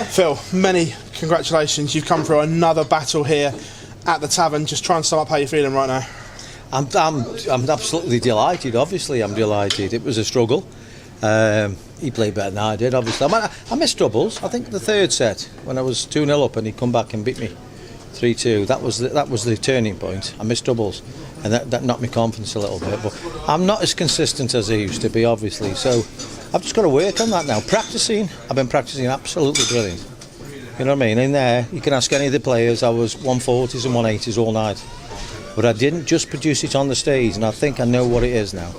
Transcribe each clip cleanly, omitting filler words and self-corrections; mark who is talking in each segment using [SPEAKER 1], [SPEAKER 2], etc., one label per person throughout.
[SPEAKER 1] Phil, many congratulations. You've come through another battle here at the Tavern. Just try and sum up how you're feeling right now.
[SPEAKER 2] I'm absolutely delighted. Obviously, I'm delighted. It was a struggle. He played better than I did. Obviously, I missed doubles. I think the third set when I was 2-0 up and he'd come back and beat me 3-2. That was the turning point. I missed doubles, and that knocked me confidence a little bit. But I'm not as consistent as I used to be, obviously. So I've just got to work on that now. Practicing. I've been practicing absolutely brilliant. You know what I mean? In there, you can ask any of the players. I was 140s and 180s all night. But I didn't just produce it on the stage, and I think I know what it is now.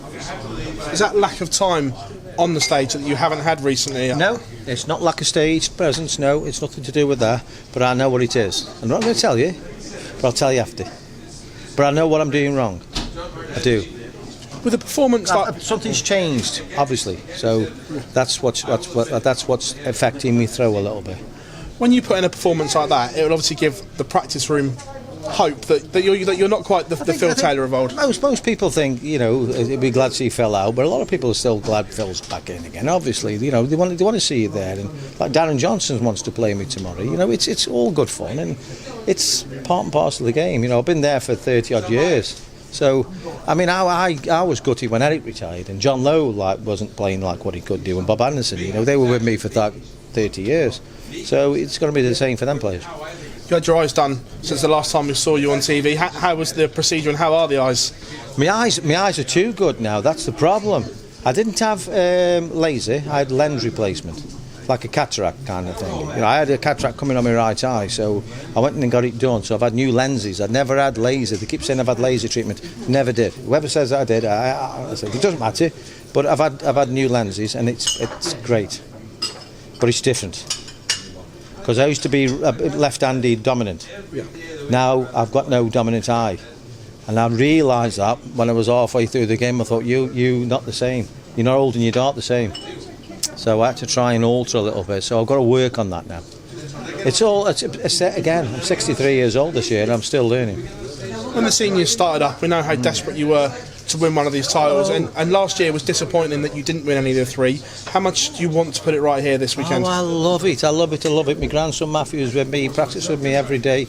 [SPEAKER 1] Is that lack of time on the stage that you haven't had recently?
[SPEAKER 2] No, it's not lack of stage presence, no, it's nothing to do with that, but I know what it is. I'm not going to tell you, but I'll tell you after. But I know what I'm doing wrong. I do.
[SPEAKER 1] With a performance like...
[SPEAKER 2] Something's changed, obviously, so that's what's affecting me through a little bit.
[SPEAKER 1] When you put in a performance like that, it will obviously give the practice room hope that you're not quite the Phil Taylor of old.
[SPEAKER 2] Most people think, they'd be glad to see Phil out, but a lot of people are still glad Phil's back in again. Obviously, they want to see you there, and like Darren Johnson wants to play me tomorrow. It's all good fun, and it's part and parcel of the game. I've been there for 30 odd years. So, I mean, I was gutted when Eric retired, and John Lowe wasn't playing like what he could do, and Bob Anderson. They were with me for 30 years. So it's going to be the same for them players.
[SPEAKER 1] You had your eyes done since the last time we saw you on TV. How was the procedure and how are the eyes?
[SPEAKER 2] My eyes are too good now. That's the problem. I didn't have laser. I had lens replacement, like a cataract kind of thing. I had a cataract coming on my right eye, so I went in and got it done. So I've had new lenses. I'd never had laser. They keep saying I've had laser treatment. Never did. Whoever says that I did, I said it doesn't matter. But I've had new lenses, and it's great. But it's different. Because I used to be left-handed dominant.
[SPEAKER 1] Yeah.
[SPEAKER 2] Now I've got no dominant eye, and I realised that when I was halfway through the game. I thought you not the same. You're not holding your dart the same. So I had to try and alter a little bit. So I've got to work on that now. It's again. I'm 63 years old this year, and I'm still learning.
[SPEAKER 1] When the seniors started up, we know how desperate you were to win one of these titles, and last year was disappointing that you didn't win any of the three. How much do you want to put it right here this weekend?
[SPEAKER 2] I love it. I love it. My grandson Matthew's with me. He practices with me every day.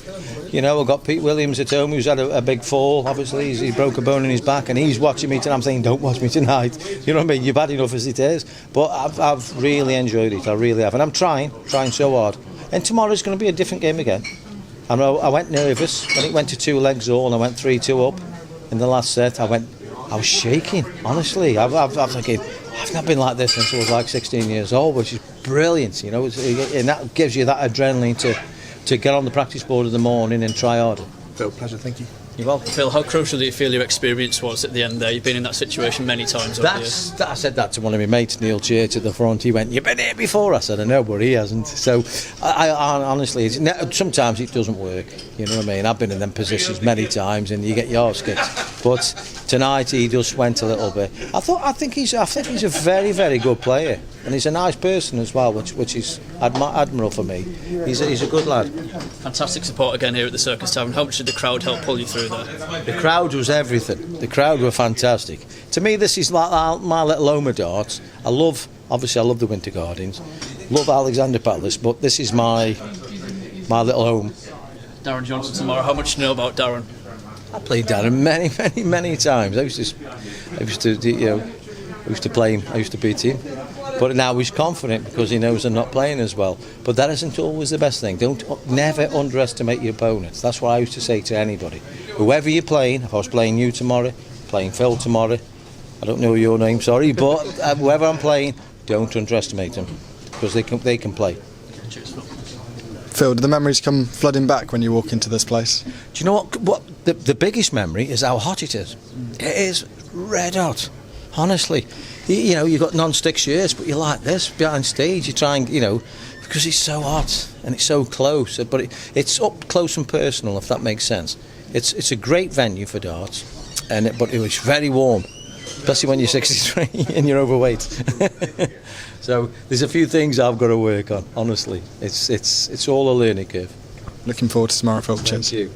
[SPEAKER 2] I've got Pete Williams at home who's had a big fall. Obviously, he broke a bone in his back, and he's watching me tonight. I'm saying, don't watch me tonight. You know what I mean? You're bad enough as it is. But I've really enjoyed it. I really have, and I'm trying so hard. And tomorrow's going to be a different game again. I went nervous when it went to 2 legs all, and I went 3-2 up. In the last set, I was shaking, honestly. I'm thinking, I've not been like this since I was like 16 years old, which is brilliant, and that gives you that adrenaline to get on the practice board in the morning and try harder.
[SPEAKER 1] Phil, pleasure, thank you.
[SPEAKER 2] You're welcome.
[SPEAKER 3] Phil, how crucial do you feel your experience was at the end there? You've been in that situation many times over the years.
[SPEAKER 2] I said that to one of my mates, Neil Church, at the front. He went, "You've been here before." I said, "I know, but he hasn't." So, I honestly, sometimes it doesn't work. You know what I mean? I've been in them positions many times, and you get your arse kicked. But tonight he just went a little bit. I think he's a very, very good player, and he's a nice person as well, which is admirable for me. He's a good lad.
[SPEAKER 3] Fantastic support again here at the Circus Tavern. How much did the crowd help pull you through there?
[SPEAKER 2] The crowd was everything. The crowd were fantastic. To me, this is like my little home of darts. I love the Winter Gardens, love Alexander Palace, but this is my little home.
[SPEAKER 3] Darren Johnson tomorrow. How much do you know about Darren?
[SPEAKER 2] I played Darren many times. I used to play him. I used to beat him. But now he's confident because he knows I'm not playing as well. But that isn't always the best thing. Never underestimate your opponents. That's what I used to say to anybody. Whoever you're playing, if I was playing you tomorrow, playing Phil tomorrow, I don't know your name, sorry, but whoever I'm playing, don't underestimate them because they can play.
[SPEAKER 3] Cheers, Phil.
[SPEAKER 4] Phil, do the memories come flooding back when you walk into this place?
[SPEAKER 2] Do you know what the biggest memory is? How hot it is. It is red hot, honestly. You've got non-stick shirts, but you're like this behind stage. You're trying, because it's so hot and it's so close. But it's up close and personal, if that makes sense. It's a great venue for darts, but it was very warm, especially when you're 63 and you're overweight. So there's a few things I've got to work on. Honestly, it's all a learning curve.
[SPEAKER 4] Looking forward to tomorrow, Phil. Cheers.
[SPEAKER 2] Thank you.